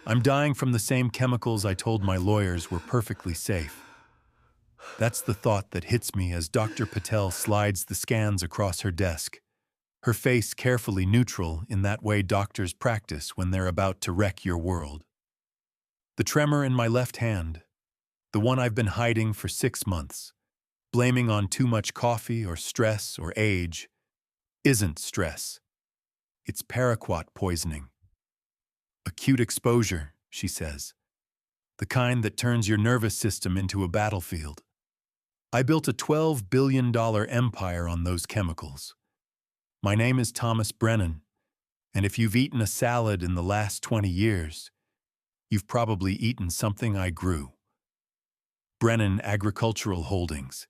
I'm dying from the same chemicals I told my lawyers were perfectly safe. That's the thought that hits me as Dr. Patel slides the scans across her desk, her face carefully neutral in that way doctors practice when they're about to wreck your world. The tremor in my left hand, the one I've been hiding for 6 months, blaming on too much coffee or stress or age, isn't stress. It's paraquat poisoning. Acute exposure, she says. The kind that turns your nervous system into a battlefield. I built a $12 billion empire on those chemicals. My name is Thomas Brennan, and if you've eaten a salad in the last 20 years, you've probably eaten something I grew. Brennan Agricultural Holdings.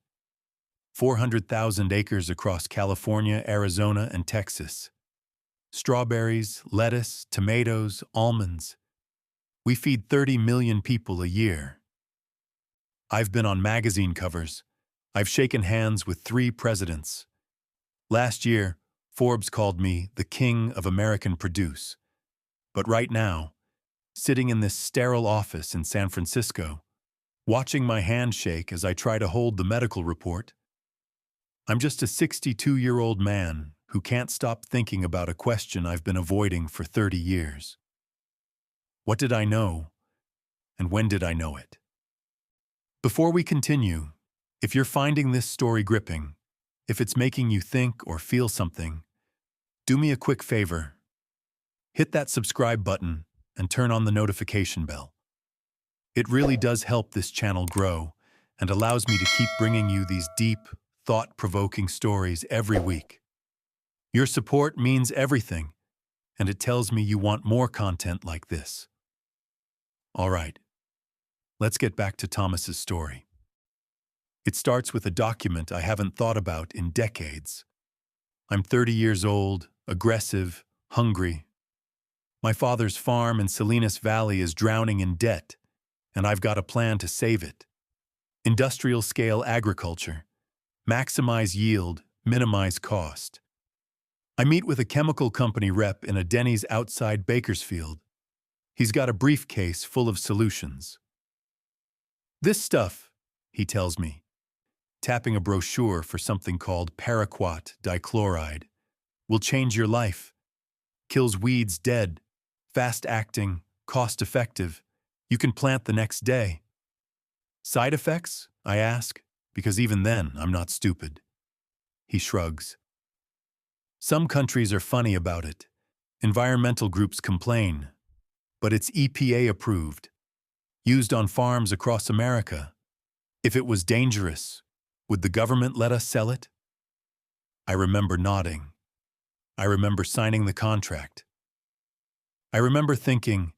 400,000 acres across California, Arizona, and Texas. Strawberries, lettuce, tomatoes, almonds. We feed 30 million people a year. I've been on magazine covers. I've shaken hands with 3 presidents. Last year, Forbes called me the king of American produce. But right now, sitting in this sterile office in San Francisco, watching my hand shake as I try to hold the medical report, I'm just a 62-year-old man who can't stop thinking about a question I've been avoiding for 30 years. What did I know, and when did I know it? Before we continue, if you're finding this story gripping, if it's making you think or feel something, do me a quick favor. Hit that subscribe button and turn on the notification bell. It really does help this channel grow and allows me to keep bringing you these deep, thought-provoking stories every week. Your support means everything, and it tells me you want more content like this. All right, let's get back to Thomas's story. It starts with a document I haven't thought about in decades. I'm 30 years old, aggressive, hungry. My father's farm in Salinas Valley is drowning in debt, and I've got a plan to save it. Industrial-scale agriculture. Maximize yield, minimize cost. I meet with a chemical company rep in a Denny's outside Bakersfield. He's got a briefcase full of solutions. This stuff, he tells me, tapping a brochure for something called paraquat dichloride, will change your life. Kills weeds dead, fast-acting, cost-effective. You can plant the next day. Side effects? I ask, because even then, I'm not stupid. He shrugs. Some countries are funny about it. Environmental groups complain. But it's EPA approved. Used on farms across America. If it was dangerous, would the government let us sell it? I remember nodding. I remember signing the contract. I remember thinking,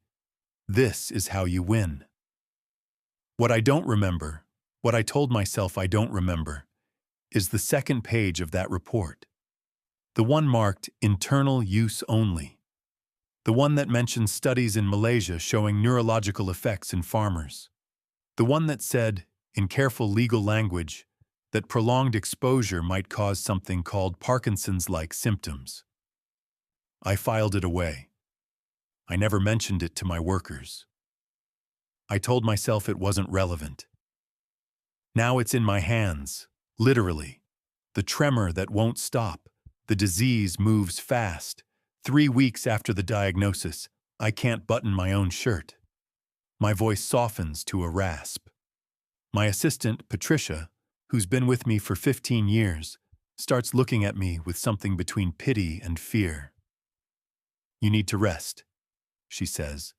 this is how you win. What I don't remember, what I told myself I don't remember, is the second page of that report. The one marked internal use only. The one that mentions studies in Malaysia showing neurological effects in farmers. The one that said, in careful legal language, that prolonged exposure might cause something called Parkinson's-like symptoms. I filed it away. I never mentioned it to my workers. I told myself it wasn't relevant. Now it's in my hands, literally. The tremor that won't stop. The disease moves fast. 3 weeks after the diagnosis, I can't button my own shirt. My voice softens to a rasp. My assistant, Patricia, who's been with me for 15 years, starts looking at me with something between pity and fear. You need to rest, she says.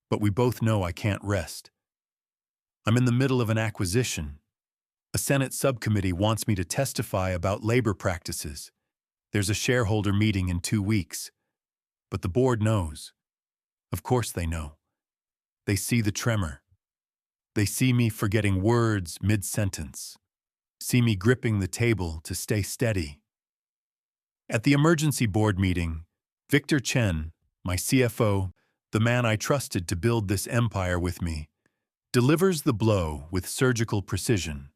But we both know I can't rest. I'm in the middle of an acquisition. A Senate subcommittee wants me to testify about labor practices. There's a shareholder meeting in 2 weeks. But the board knows. Of course they know. They see the tremor. They see me forgetting words mid-sentence. See me gripping the table to stay steady. At the emergency board meeting, Victor Chen, my CFO, the man I trusted to build this empire with me, delivers the blow with surgical precision.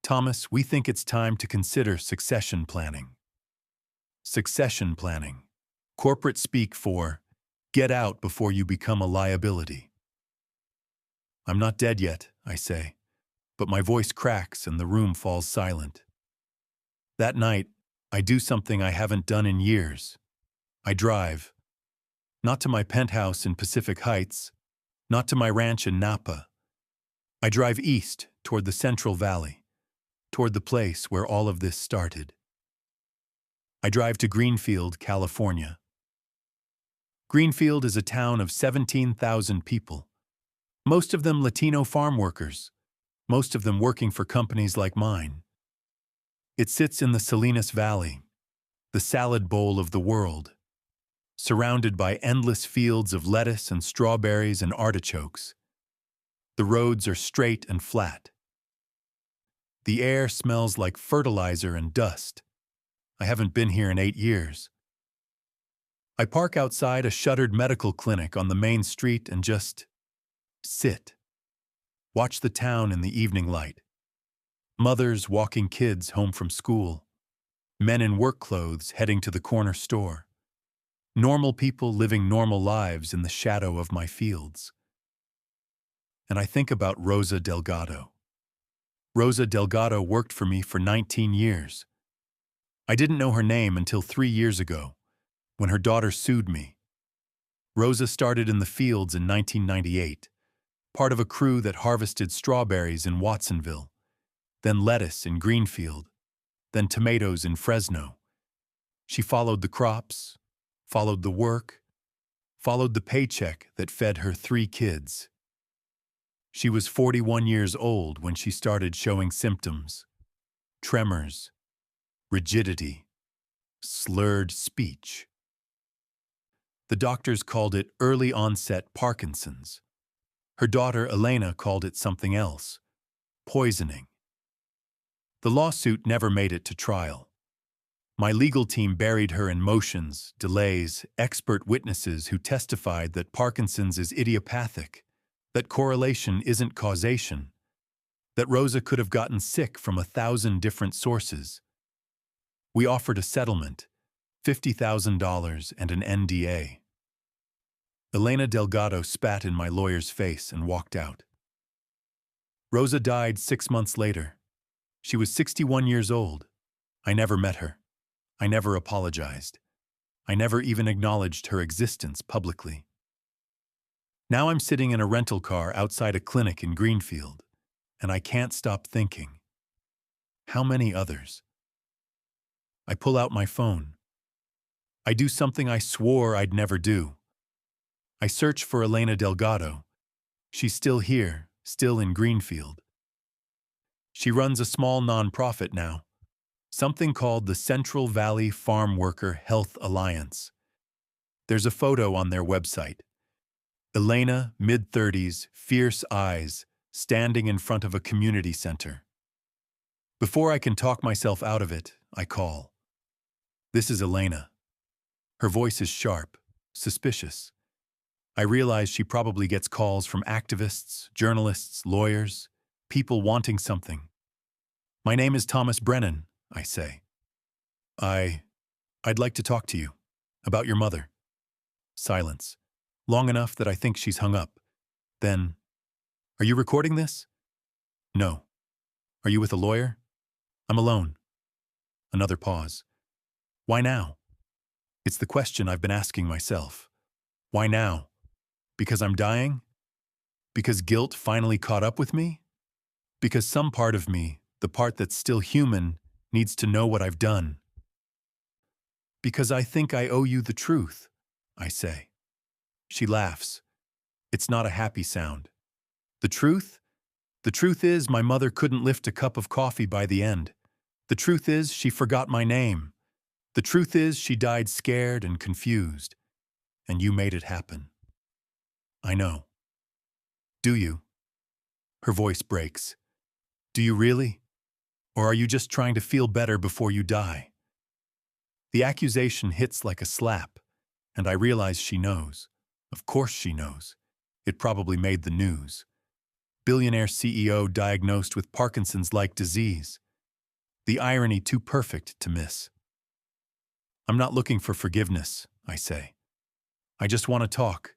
Thomas, we think it's time to consider succession planning. Succession planning. Corporate speak for Get out before you become a liability. I'm not dead yet, I say, but my voice cracks and the room falls silent. That night, I do something I haven't done in years. I drive. Not to my penthouse in Pacific Heights, not to my ranch in Napa. I drive east toward the Central Valley, toward the place where all of this started. I drive to Greenfield, California. Greenfield is a town of 17,000 people, most of them Latino farm workers, most of them working for companies like mine. It sits in the Salinas Valley, the salad bowl of the world, surrounded by endless fields of lettuce and strawberries and artichokes. The roads are straight and flat. The air smells like fertilizer and dust. I haven't been here in 8 years. I park outside a shuttered medical clinic on the main street and just sit. Watch the town in the evening light. Mothers walking kids home from school. Men in work clothes heading to the corner store. Normal people living normal lives in the shadow of my fields. And I think about Rosa Delgado. Rosa Delgado worked for me for 19 years. I didn't know her name until 3 years ago, when her daughter sued me. Rosa started in the fields in 1998, part of a crew that harvested strawberries in Watsonville, then lettuce in Greenfield, then tomatoes in Fresno. She followed the crops, followed the work, followed the paycheck that fed her 3 kids. She was 41 years old when she started showing symptoms: tremors, rigidity, slurred speech. The doctors called it early onset Parkinson's. Her daughter Elena called it something else: poisoning. The lawsuit never made it to trial. My legal team buried her in motions, delays, expert witnesses who testified that Parkinson's is idiopathic, that correlation isn't causation, that Rosa could have gotten sick from 1,000 different sources. We offered a settlement, $50,000 and an NDA. Elena Delgado spat in my lawyer's face and walked out. Rosa died 6 months later. She was 61 years old. I never met her. I never apologized. I never even acknowledged her existence publicly. Now I'm sitting in a rental car outside a clinic in Greenfield, and I can't stop thinking. How many others? I pull out my phone. I do something I swore I'd never do. I search for Elena Delgado. She's still here, still in Greenfield. She runs a small nonprofit now, something called the Central Valley Farm Worker Health Alliance. There's a photo on their website. Elena, mid-30s, fierce eyes, standing in front of a community center. Before I can talk myself out of it, I call. This is Elena. Her voice is sharp, suspicious. I realize she probably gets calls from activists, journalists, lawyers, people wanting something. My name is Thomas Brennan, I say. I'd like to talk to you about your mother. Silence. Long enough that I think she's hung up. Then, are you recording this? No. Are you with a lawyer? I'm alone. Another pause. Why now? It's the question I've been asking myself. Why now? Because I'm dying? Because guilt finally caught up with me? Because some part of me, the part that's still human, needs to know what I've done? Because I think I owe you the truth, I say. She laughs. It's not a happy sound. The truth? The truth is my mother couldn't lift a cup of coffee by the end. The truth is she forgot my name. The truth is she died scared and confused. And you made it happen. I know. Do you? Her voice breaks. Do you really? Or are you just trying to feel better before you die? The accusation hits like a slap, and I realize she knows. Of course she knows. It probably made the news. Billionaire CEO diagnosed with Parkinson's-like disease. The irony too perfect to miss. I'm not looking for forgiveness, I say. I just want to talk.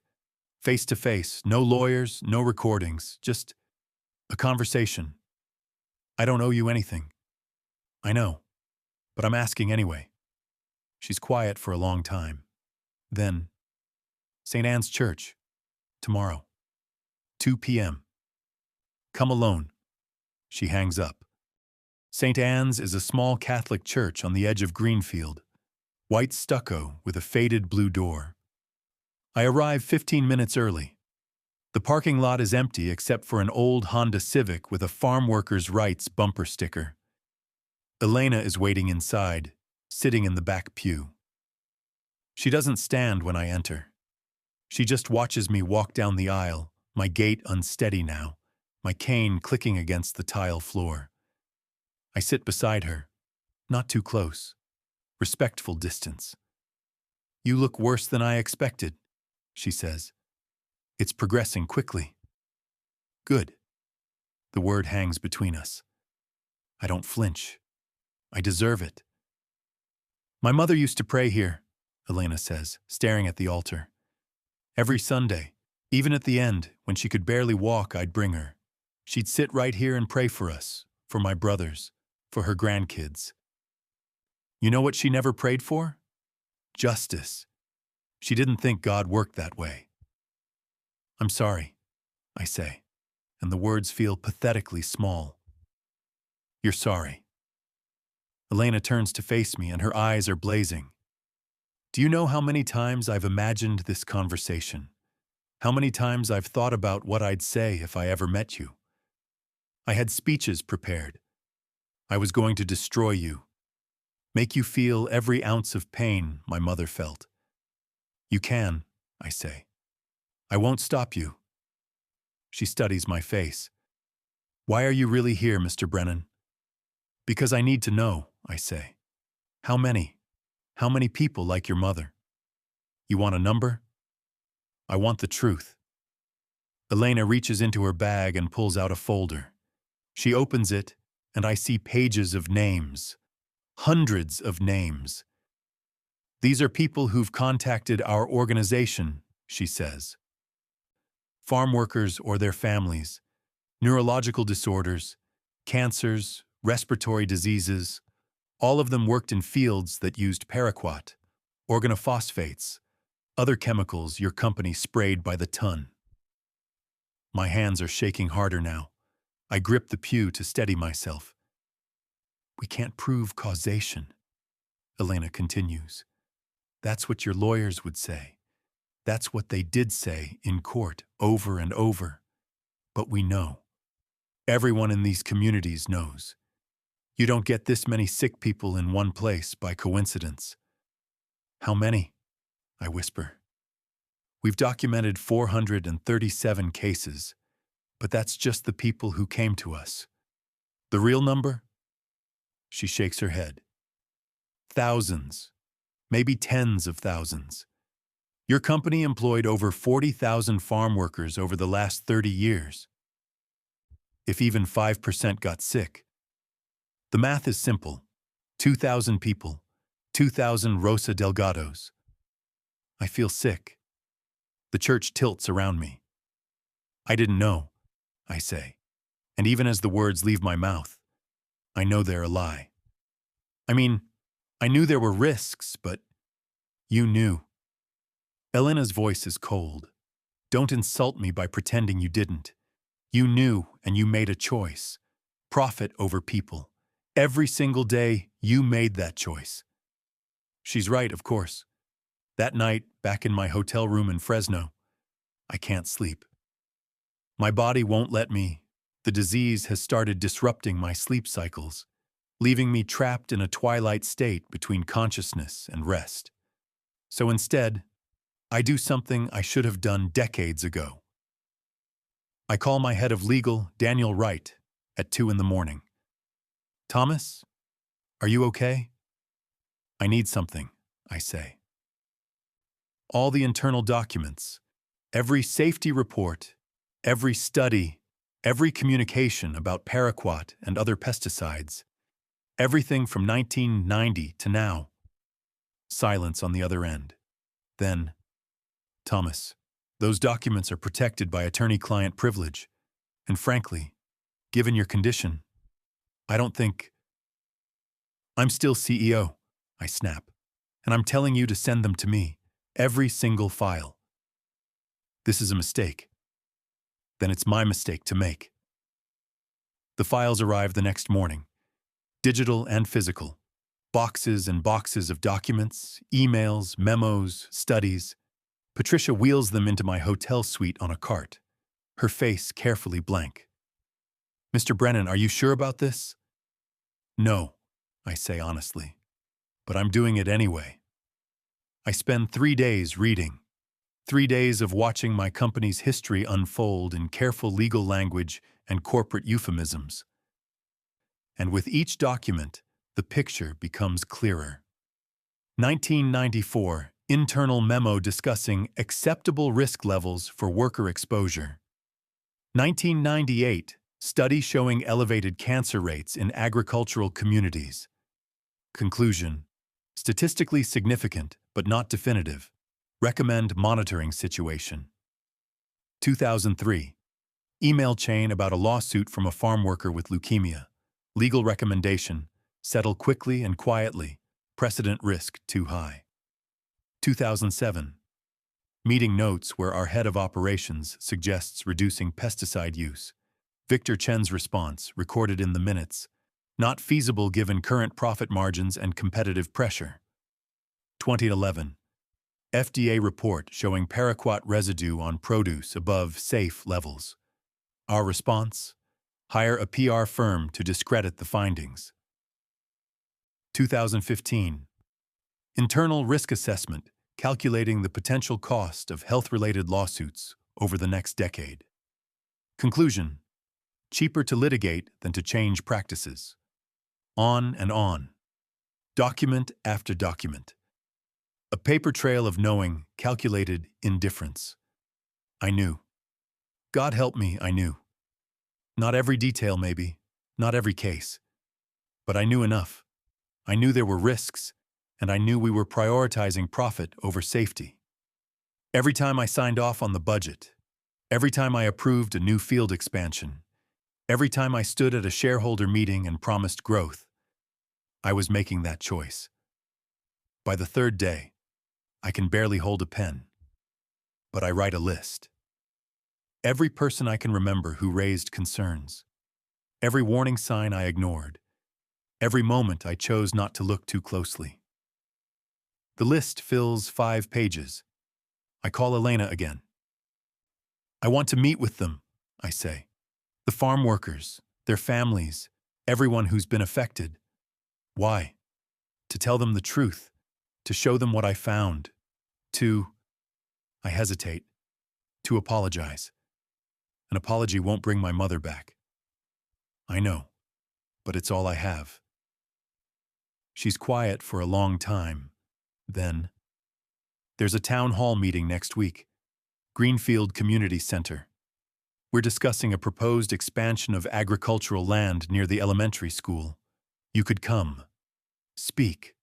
Face to face, no lawyers, no recordings, just a conversation. I don't owe you anything. I know, but I'm asking anyway. She's quiet for a long time. Then, St. Anne's Church, tomorrow, 2 p.m. Come alone. She hangs up. St. Anne's is a small Catholic church on the edge of Greenfield, white stucco with a faded blue door. I arrive 15 minutes early. The parking lot is empty except for an old Honda Civic with a farmworkers' rights bumper sticker. Elena is waiting inside, sitting in the back pew. She doesn't stand when I enter. She just watches me walk down the aisle, my gait unsteady now, my cane clicking against the tile floor. I sit beside her, not too close, respectful distance. You look worse than I expected, she says. It's progressing quickly. Good. The word hangs between us. I don't flinch. I deserve it. My mother used to pray here, Elena says, staring at the altar. Every Sunday, even at the end, when she could barely walk, I'd bring her. She'd sit right here and pray for us, for my brothers, for her grandkids. You know what she never prayed for? Justice. She didn't think God worked that way. I'm sorry, I say, and the words feel pathetically small. You're sorry. Elena turns to face me and her eyes are blazing. Do you know how many times I've imagined this conversation? How many times I've thought about what I'd say if I ever met you? I had speeches prepared. I was going to destroy you, make you feel every ounce of pain my mother felt. You can, I say. I won't stop you. She studies my face. Why are you really here, Mr. Brennan? Because I need to know, I say. How many? How many people like your mother? You want a number? I want the truth. Elena reaches into her bag and pulls out a folder. She opens it, and I see pages of names. Hundreds of names. These are people who've contacted our organization, she says. Farm workers or their families, neurological disorders, cancers, respiratory diseases, all of them worked in fields that used paraquat, organophosphates, other chemicals your company sprayed by the ton. My hands are shaking harder now. I grip the pew to steady myself. We can't prove causation, Elena continues. That's what your lawyers would say. That's what they did say in court over and over. But we know. Everyone in these communities knows. You don't get this many sick people in one place by coincidence. How many? I whisper. We've documented 437 cases, but that's just the people who came to us. The real number? She shakes her head. Thousands, maybe tens of thousands. Your company employed over 40,000 farm workers over the last 30 years. If even 5% got sick. The math is simple. 2,000 people, 2,000 Rosa Delgados. I feel sick. The church tilts around me. I didn't know, I say, and even as the words leave my mouth, I know they're a lie. I mean, I knew there were risks, but you knew. Elena's voice is cold. Don't insult me by pretending you didn't. You knew and you made a choice. Profit over people. Every single day, you made that choice. She's right, of course. That night, back in my hotel room in Fresno, I can't sleep. My body won't let me. The disease has started disrupting my sleep cycles, leaving me trapped in a twilight state between consciousness and rest. So instead, I do something I should have done decades ago. I call my head of legal, Daniel Wright, at 2 a.m. Thomas, are you okay? I need something, I say. All the internal documents, every safety report, every study, every communication about paraquat and other pesticides, everything from 1990 to now. Silence on the other end. Then, Thomas, those documents are protected by attorney-client privilege, and frankly, given your condition, I don't think... I'm still CEO, I snap, and I'm telling you to send them to me, every single file. This is a mistake. Then it's my mistake to make. The files arrive the next morning, digital and physical, boxes and boxes of documents, emails, memos, studies. Patricia wheels them into my hotel suite on a cart, her face carefully blank. Mr. Brennan, are you sure about this? No, I say honestly, but I'm doing it anyway. I spend 3 days reading, 3 days of watching my company's history unfold in careful legal language and corporate euphemisms. And with each document, the picture becomes clearer. 1994, internal memo discussing acceptable risk levels for worker exposure. 1998, study showing elevated cancer rates in agricultural communities. Conclusion: statistically significant, but not definitive. Recommend monitoring situation. 2003, email chain about a lawsuit from a farm worker with leukemia. Legal recommendation: settle quickly and quietly. Precedent risk too high. 2007, meeting notes where our head of operations suggests reducing pesticide use. Victor Chen's response, recorded in the minutes: not feasible given current profit margins and competitive pressure. 2011, FDA report showing paraquat residue on produce above safe levels. Our response: hire a PR firm to discredit the findings. 2015, internal risk assessment calculating the potential cost of health-related lawsuits over the next decade. Conclusion: cheaper to litigate than to change practices. On and on. Document after document. A paper trail of knowing, calculated indifference. I knew. God help me, I knew. Not every detail, maybe, not every case. But I knew enough. I knew there were risks, and I knew we were prioritizing profit over safety. Every time I signed off on the budget, every time I approved a new field expansion, every time I stood at a shareholder meeting and promised growth, I was making that choice. By the third day, I can barely hold a pen, but I write a list. Every person I can remember who raised concerns, every warning sign I ignored, every moment I chose not to look too closely. The list fills 5 pages. I call Elena again. I want to meet with them, I say. The farm workers, their families, everyone who's been affected. Why? To tell them the truth, to show them what I found, I hesitate, to apologize. An apology won't bring my mother back. I know, but it's all I have. She's quiet for a long time. Then, there's a town hall meeting next week, Greenfield Community Center. We're discussing a proposed expansion of agricultural land near the elementary school. You could come. Speak.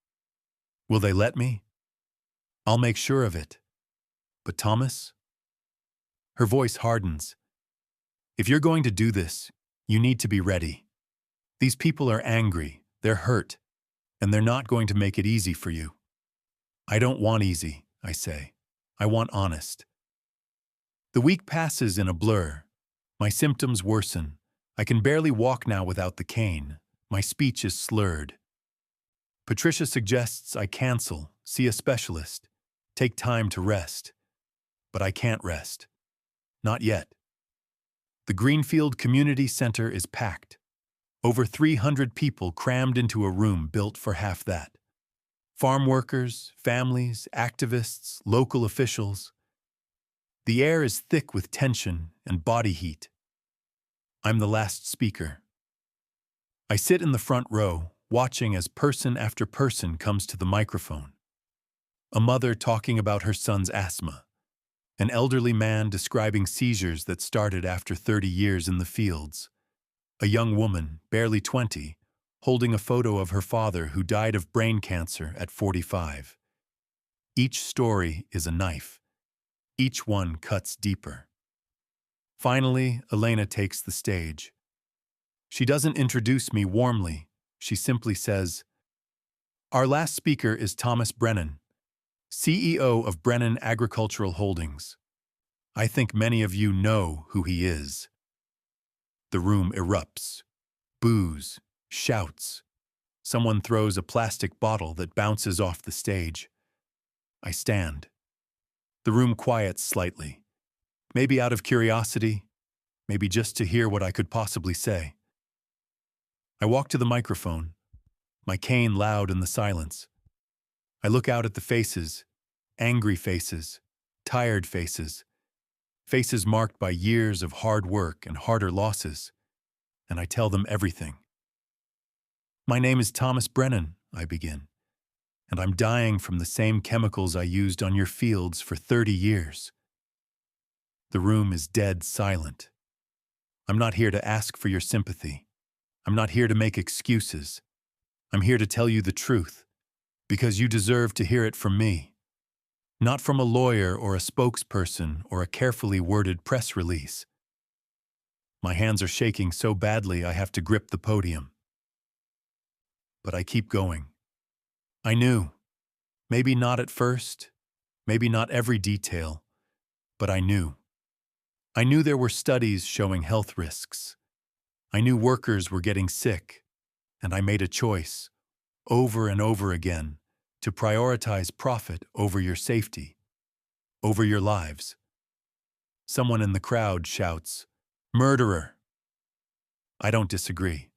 Will they let me? I'll make sure of it. But Thomas? Her voice hardens. If you're going to do this, you need to be ready. These people are angry, they're hurt, and they're not going to make it easy for you. I don't want easy, I say. I want honest. The week passes in a blur. My symptoms worsen. I can barely walk now without the cane. My speech is slurred. Patricia suggests I cancel, see a specialist, take time to rest. But I can't rest. Not yet. The Greenfield Community Center is packed. Over 300 people crammed into a room built for half that. Farm workers, families, activists, local officials. The air is thick with tension and body heat. I'm the last speaker. I sit in the front row, watching as person after person comes to the microphone. A mother talking about her son's asthma. An elderly man describing seizures that started after 30 years in the fields. A young woman, barely 20, holding a photo of her father who died of brain cancer at 45. Each story is a knife. Each one cuts deeper. Finally, Elena takes the stage. She doesn't introduce me warmly. She simply says, "Our last speaker is Thomas Brennan, CEO of Brennan Agricultural Holdings. I think many of you know who he is." The room erupts. Boos, shouts. Someone throws a plastic bottle that bounces off the stage. I stand. The room quiets slightly. Maybe out of curiosity, maybe just to hear what I could possibly say. I walk to the microphone, my cane loud in the silence. I look out at the faces, angry faces, tired faces, faces marked by years of hard work and harder losses, and I tell them everything. "My name is Thomas Brennan," I begin, "and I'm dying from the same chemicals I used on your fields for 30 years. The room is dead silent. I'm not here to ask for your sympathy. I'm not here to make excuses. I'm here to tell you the truth, because you deserve to hear it from me. Not from a lawyer or a spokesperson or a carefully worded press release." My hands are shaking so badly I have to grip the podium. But I keep going. I knew. Maybe not at first, maybe not every detail, but I knew. I knew there were studies showing health risks. I knew workers were getting sick, and I made a choice, over and over again, to prioritize profit over your safety, over your lives. Someone in the crowd shouts, "Murderer!" I don't disagree.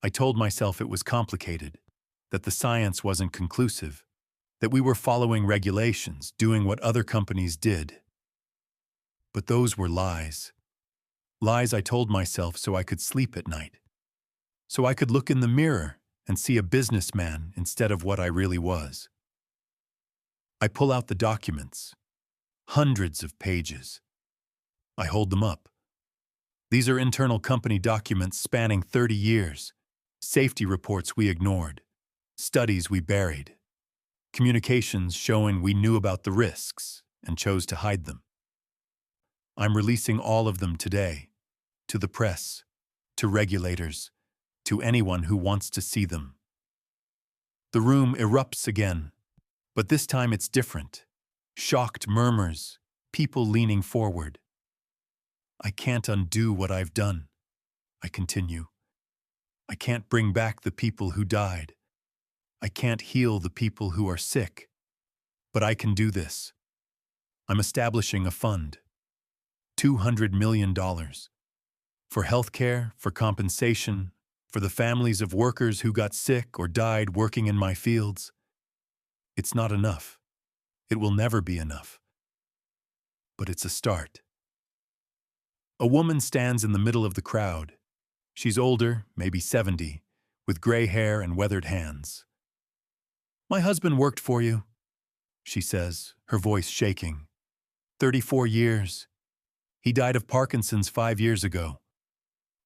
I told myself it was complicated, that the science wasn't conclusive, that we were following regulations, doing what other companies did. But those were lies. Lies I told myself so I could sleep at night, so I could look in the mirror and see a businessman instead of what I really was. I pull out the documents, hundreds of pages. I hold them up. These are internal company documents spanning 30 years, safety reports we ignored, studies we buried, communications showing we knew about the risks and chose to hide them. I'm releasing all of them today, to the press, to regulators, to anyone who wants to see them. The room erupts again, but this time it's different. Shocked murmurs, people leaning forward. I can't undo what I've done, I continue. I can't bring back the people who died. I can't heal the people who are sick. But I can do this. I'm establishing a fund. $200 million. For healthcare, for compensation, for the families of workers who got sick or died working in my fields. It's not enough. It will never be enough. But it's a start. A woman stands in the middle of the crowd. She's older, maybe 70, with gray hair and weathered hands. "My husband worked for you," she says, her voice shaking. 34 years. He died of Parkinson's 5 years ago.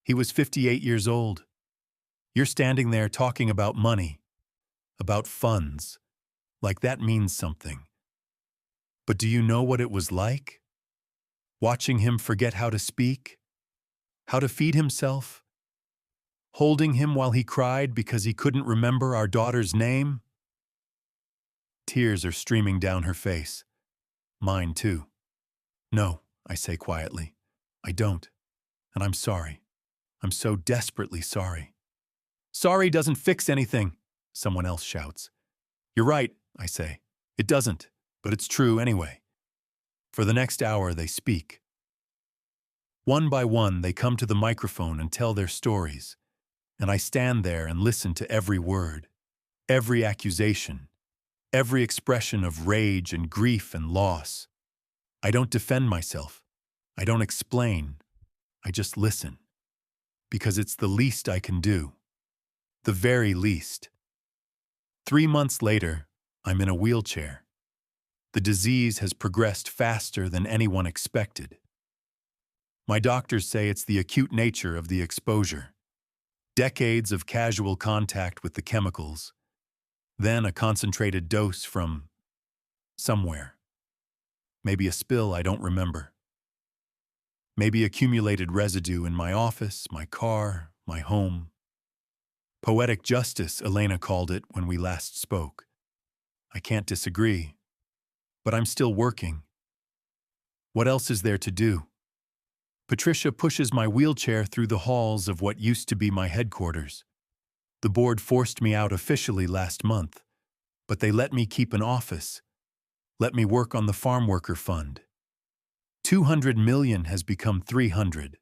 He was 58 years old. You're standing there talking about money, about funds, like that means something. But do you know what it was like? Watching him forget how to speak, how to feed himself, holding him while he cried because he couldn't remember our daughter's name? Tears are streaming down her face. Mine too. "No," I say quietly. "I don't. And I'm sorry. I'm so desperately sorry." "Sorry doesn't fix anything," someone else shouts. "You're right," I say. "It doesn't, but it's true anyway." For the next hour, they speak. One by one, they come to the microphone and tell their stories, and I stand there and listen to every word, every accusation, every expression of rage and grief and loss. I don't defend myself. I don't explain. I just listen. Because it's the least I can do. The very least. 3 months later, I'm in a wheelchair. The disease has progressed faster than anyone expected. My doctors say it's the acute nature of the exposure. Decades of casual contact with the chemicals, then a concentrated dose from somewhere. Maybe a spill I don't remember. Maybe accumulated residue in my office, my car, my home. Poetic justice, Elena called it when we last spoke. I can't disagree. But I'm still working. What else is there to do? Patricia pushes my wheelchair through the halls of what used to be my headquarters. The board forced me out officially last month, but they let me keep an office, let me work on the farm worker fund. 200 million has become 300.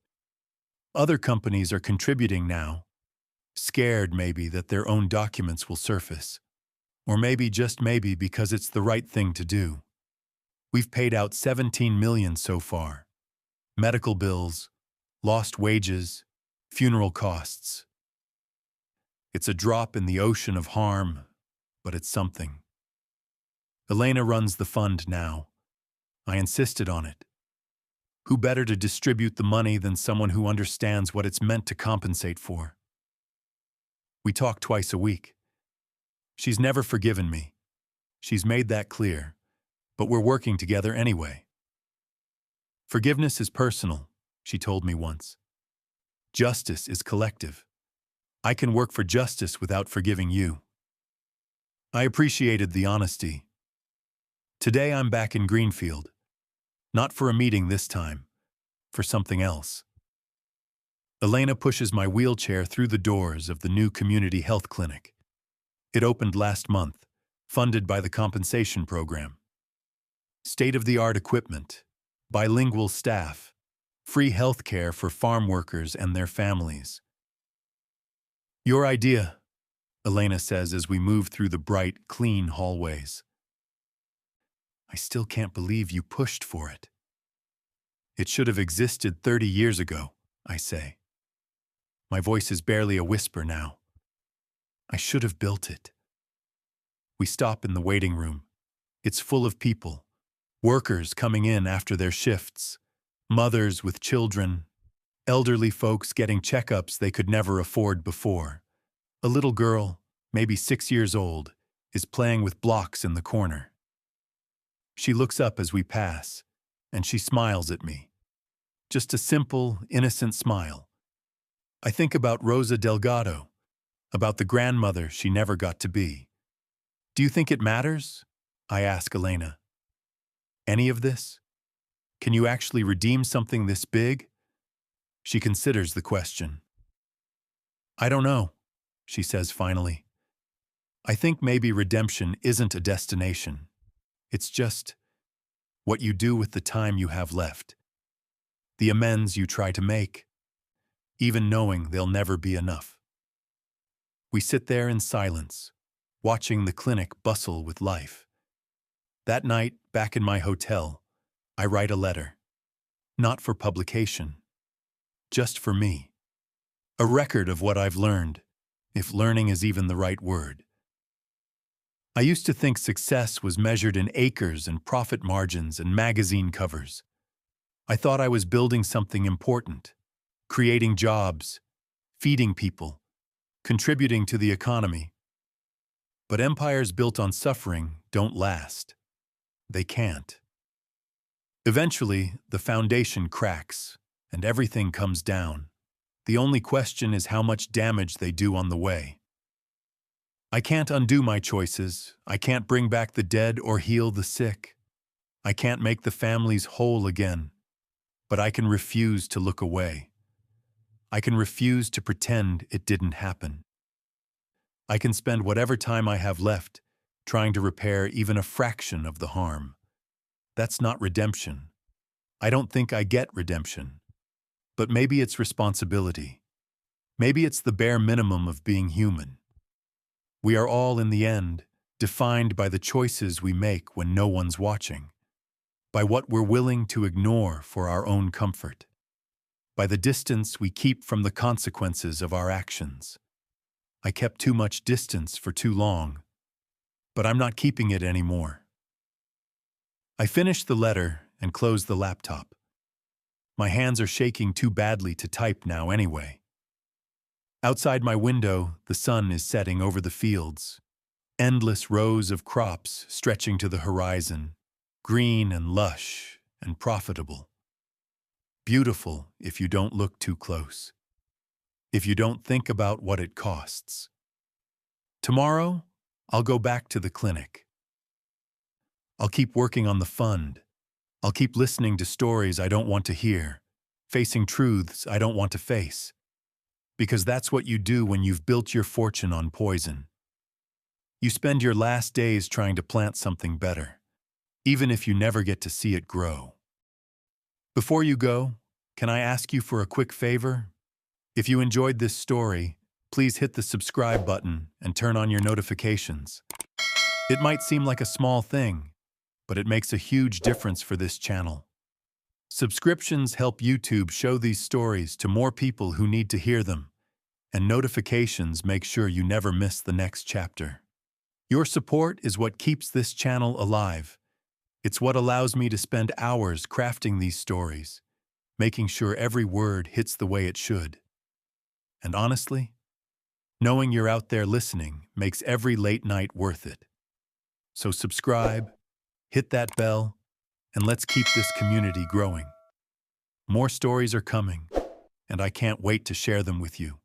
Other companies are contributing now, scared maybe that their own documents will surface. Or maybe, just maybe, because it's the right thing to do. We've paid out 17 million so far. Medical bills, lost wages, funeral costs. It's a drop in the ocean of harm, but it's something. Elena runs the fund now. I insisted on it. Who better to distribute the money than someone who understands what it's meant to compensate for? We talk twice a week. She's never forgiven me. She's made that clear, but we're working together anyway. Forgiveness is personal, she told me once. Justice is collective. I can work for justice without forgiving you. I appreciated the honesty. Today I'm back in Greenfield. Not for a meeting this time, for something else. Elena pushes my wheelchair through the doors of the new community health clinic. It opened last month, funded by the compensation program. State-of-the-art equipment, bilingual staff, free health care for farm workers and their families. Your idea, Elena says as we move through the bright, clean hallways. I still can't believe you pushed for it. It should have existed 30 years ago, I say. My voice is barely a whisper now. I should have built it. We stop in the waiting room. It's full of people, workers coming in after their shifts, mothers with children, elderly folks getting checkups they could never afford before. A little girl, maybe 6 years old, is playing with blocks in the corner. She looks up as we pass, and she smiles at me. Just a simple, innocent smile. I think about Rosa Delgado, about the grandmother she never got to be. Do you think it matters? I ask Elena. Any of this? Can you actually redeem something this big? She considers the question. I don't know, she says finally. I think maybe redemption isn't a destination. It's just what you do with the time you have left. The amends you try to make, even knowing they'll never be enough. We sit there in silence, watching the clinic bustle with life. That night, back in my hotel, I write a letter. Not for publication, just for me. A record of what I've learned, if learning is even the right word. I used to think success was measured in acres and profit margins and magazine covers. I thought I was building something important, creating jobs, feeding people, contributing to the economy. But empires built on suffering don't last. They can't. Eventually, the foundation cracks, and everything comes down. The only question is how much damage they do on the way. I can't undo my choices. I can't bring back the dead or heal the sick. I can't make the families whole again. But I can refuse to look away. I can refuse to pretend it didn't happen. I can spend whatever time I have left trying to repair even a fraction of the harm. That's not redemption. I don't think I get redemption. But maybe it's responsibility. Maybe it's the bare minimum of being human. We are all, in the end, defined by the choices we make when no one's watching, by what we're willing to ignore for our own comfort, by the distance we keep from the consequences of our actions. I kept too much distance for too long, but I'm not keeping it anymore. I finish the letter and close the laptop. My hands are shaking too badly to type now anyway. Outside my window, the sun is setting over the fields. Endless rows of crops stretching to the horizon, green and lush and profitable. Beautiful if you don't look too close, if you don't think about what it costs. Tomorrow, I'll go back to the clinic. I'll keep working on the fund. I'll keep listening to stories I don't want to hear, facing truths I don't want to face. Because that's what you do when you've built your fortune on poison. You spend your last days trying to plant something better, even if you never get to see it grow. Before you go, can I ask you for a quick favor? If you enjoyed this story, please hit the subscribe button and turn on your notifications. It might seem like a small thing, but it makes a huge difference for this channel. Subscriptions help YouTube show these stories to more people who need to hear them, and notifications make sure you never miss the next chapter. Your support is what keeps this channel alive. It's what allows me to spend hours crafting these stories, making sure every word hits the way it should. And honestly, knowing you're out there listening makes every late night worth it. So subscribe, hit that bell, and let's keep this community growing. More stories are coming, and I can't wait to share them with you.